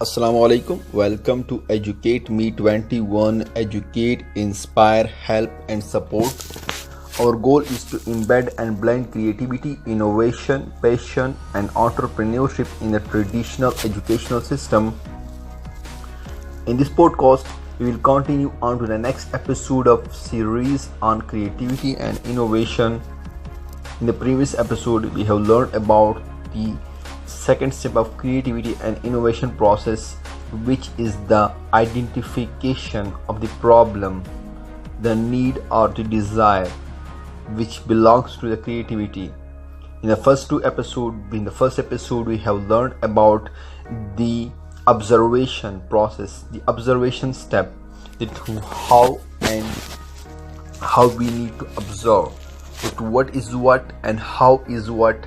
Assalamu alaikum. Welcome to Educate Me 21. Educate, inspire, help, and support. Our goal is to embed and blend creativity, innovation, passion, and entrepreneurship in the traditional educational system. In this podcast, we will continue on to the next episode of series on creativity and innovation. In the previous episode, we have learned about the second step of creativity and innovation process, which is the identification of the problem, the need or the desire, which belongs to the creativity. In the first episode we have learned about the observation process, the observation step, that how we need to observe, that what is what and how is what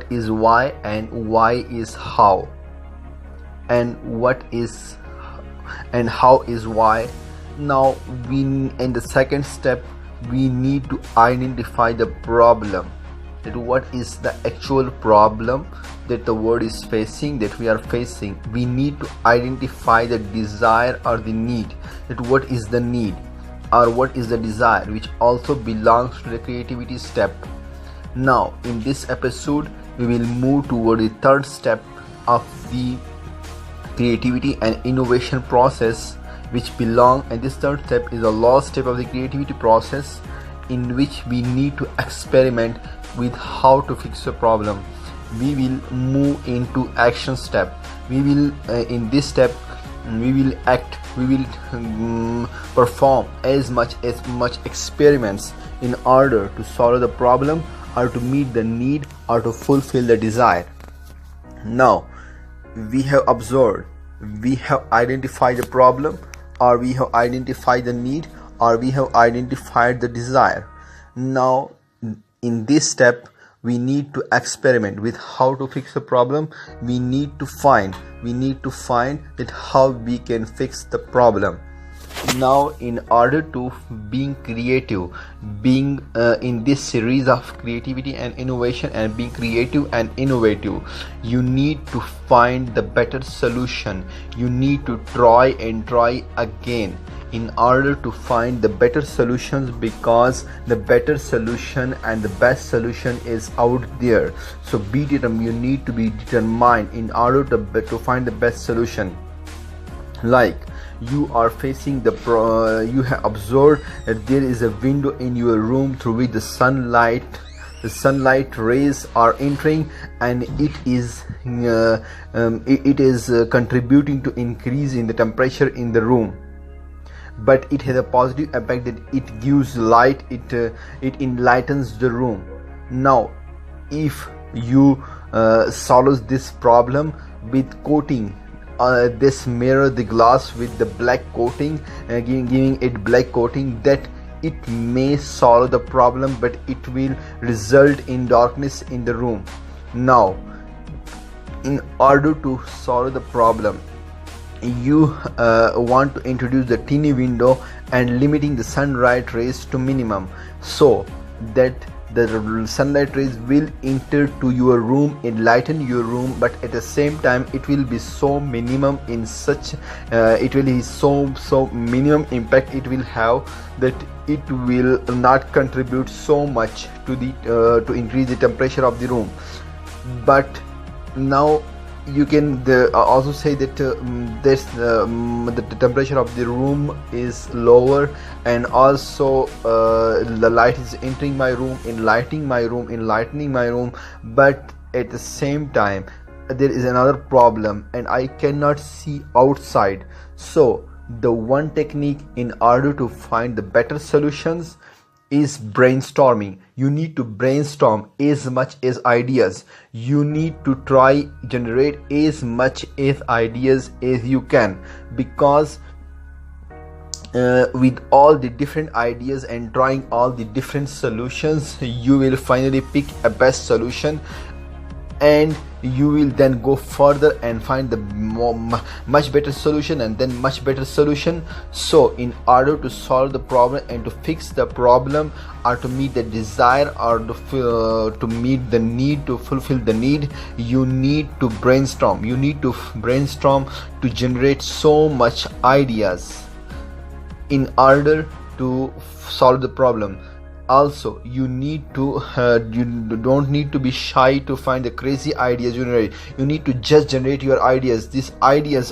is why and why is how, and what is and how is why. Now in the second step we need to identify the problem, that what is the actual problem that the world is facing, that we are facing. We need to identify the desire or the need, that what is the need or what is the desire, which also belongs to the creativity step. Now in this episode we will move toward the third step of the creativity and innovation process, and this third step is the last step of the creativity process, in which we need to experiment with how to fix a problem. We will move into action step. We will in this step we will act, we will perform as much experiments in order to solve the problem or to meet the need or to fulfill the desire. Now we have observed, we have identified the problem, or we have identified the need, or we have identified the desire. Now in this step we need to experiment with how to fix a problem. We need to find that how we can fix the problem. Now in order to being creative, being in this series of creativity and innovation, and being creative and innovative, you need to find the better solution. You need to try and try again in order to find the better solutions, because the better solution and the best solution is out there. So you need to be determined in order to find the best solution. Like you are facing you have observed that there is a window in your room through which the sunlight rays are entering, and it is contributing to increase in the temperature in the room. But it has a positive impact, that it gives light, it enlightens the room. Now if you solve this problem with coating this mirror, the glass, with the black coating, giving it black coating, that it may solve the problem, but it will result in darkness in the room. Now in order to solve the problem, you want to introduce the tiny window and limiting the sunlight rays to minimum, so that the sunlight rays will enter to your room, enlighten your room, but at the same time it will be so minimum in such it will be so minimum impact it will have, that it will not contribute so much to the to increase the temperature of the room. But now you can also say that the temperature of the room is lower, and also the light is entering my room, enlightening my room, but at the same time there is another problem and I cannot see outside. So the one technique in order to find the better solutions is brainstorming. You need to brainstorm as much as ideas. You need to try generate as much as ideas as you can, because with all the different ideas and trying all the different solutions, you will finally pick a best solution, and you will then go further and find the much better solution, and then much better solution. So in order to solve the problem and to fix the problem, or to meet the desire, or to meet the need, to fulfill the need, you need to brainstorm. You need to brainstorm to generate so much ideas in order to solve the problem. Also, you need to you don't need to be shy to find the crazy ideas you generate. You need to just generate your ideas. These idea is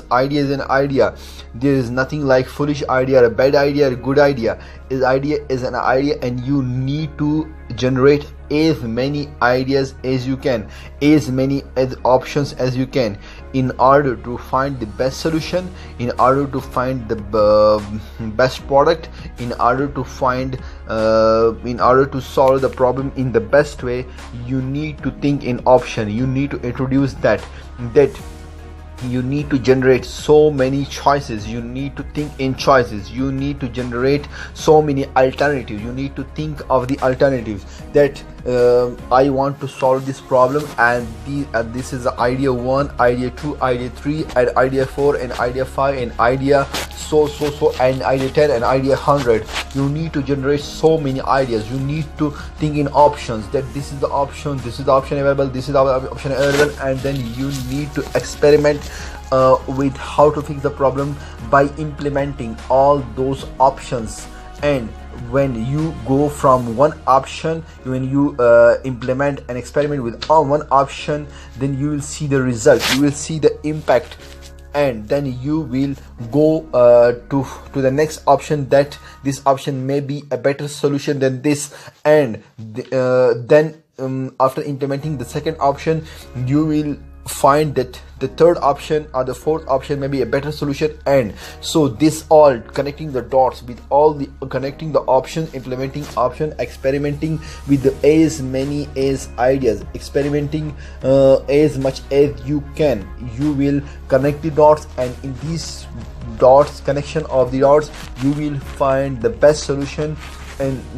an idea. There is nothing like foolish idea or a bad idea or a good idea. Is idea is an idea, and you need to generate as many ideas as you can, as many as options as you can, in order to find the best solution, in order to find the best product, in order to find in order to solve the problem in the best way. You need to think in option. You need to introduce that you need to generate so many choices. You need to think in choices. You need to generate so many alternatives. You need to think of the alternatives, that I want to solve this problem, and this is the idea 1, idea 2, idea 3, and idea 4, and idea 5, and idea so and idea 10, and idea 100. You need to generate so many ideas. You need to think in options, that this is the option, this is the option available, this is the option available, and then you need to experiment with how to fix the problem by implementing all those options. And when you go from one option, when you implement and experiment with one option, then you will see the result, you will see the impact, and then you will go to the next option, that this option may be a better solution than this. And then after implementing the second option, you will find that the third option or the fourth option may be a better solution. And so this all connecting the dots with all the connecting the options, implementing option, experimenting with as many as ideas, experimenting as much as you can, you will connect the dots, and in these dots, connection of the dots, you will find the best solution.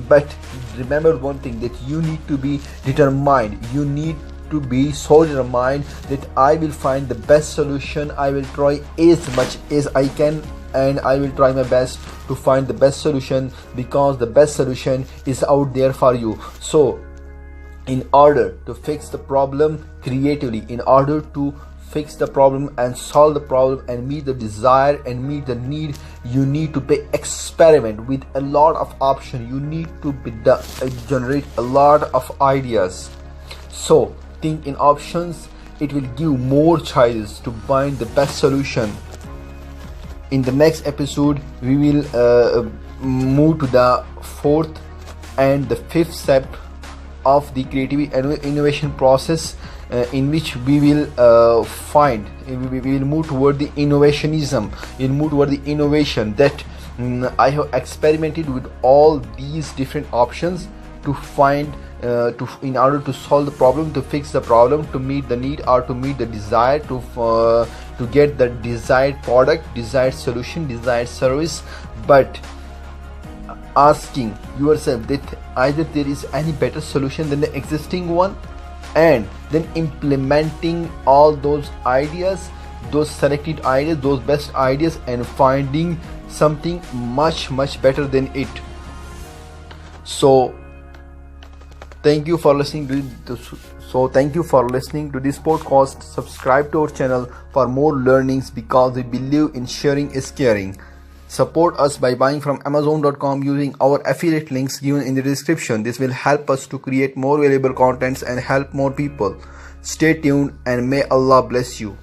But remember one thing, that you need to be determined. You need to be so determined that I will find the best solution. I will try as much as I can, and I will try my best to find the best solution, because the best solution is out there for you. So in order to fix the problem creatively, in order to fix the problem and solve the problem and meet the desire and meet the need, you need to experiment with a lot of options. You need to generate a lot of ideas. So think in options. It will give more choices to find the best solution. In the next episode, we will move to the fourth and the fifth step of the creativity and innovation process, in which we will we will move toward the innovationism. We'll move toward the innovation, that I have experimented with all these different options to find in order to solve the problem, to fix the problem, to meet the need, or to meet the desire, to get the desired product, desired solution, desired service. But asking yourself that either there is any better solution than the existing one, and then implementing all those ideas, those selected ideas, those best ideas, and finding something much better than it. So thank you for listening to this. Thank you for listening to this podcast. Subscribe to our channel for more learnings, because we believe in sharing is caring. Support us by buying from Amazon.com using our affiliate links given in the description. This will help us to create more valuable contents and help more people. Stay tuned, and may Allah bless you.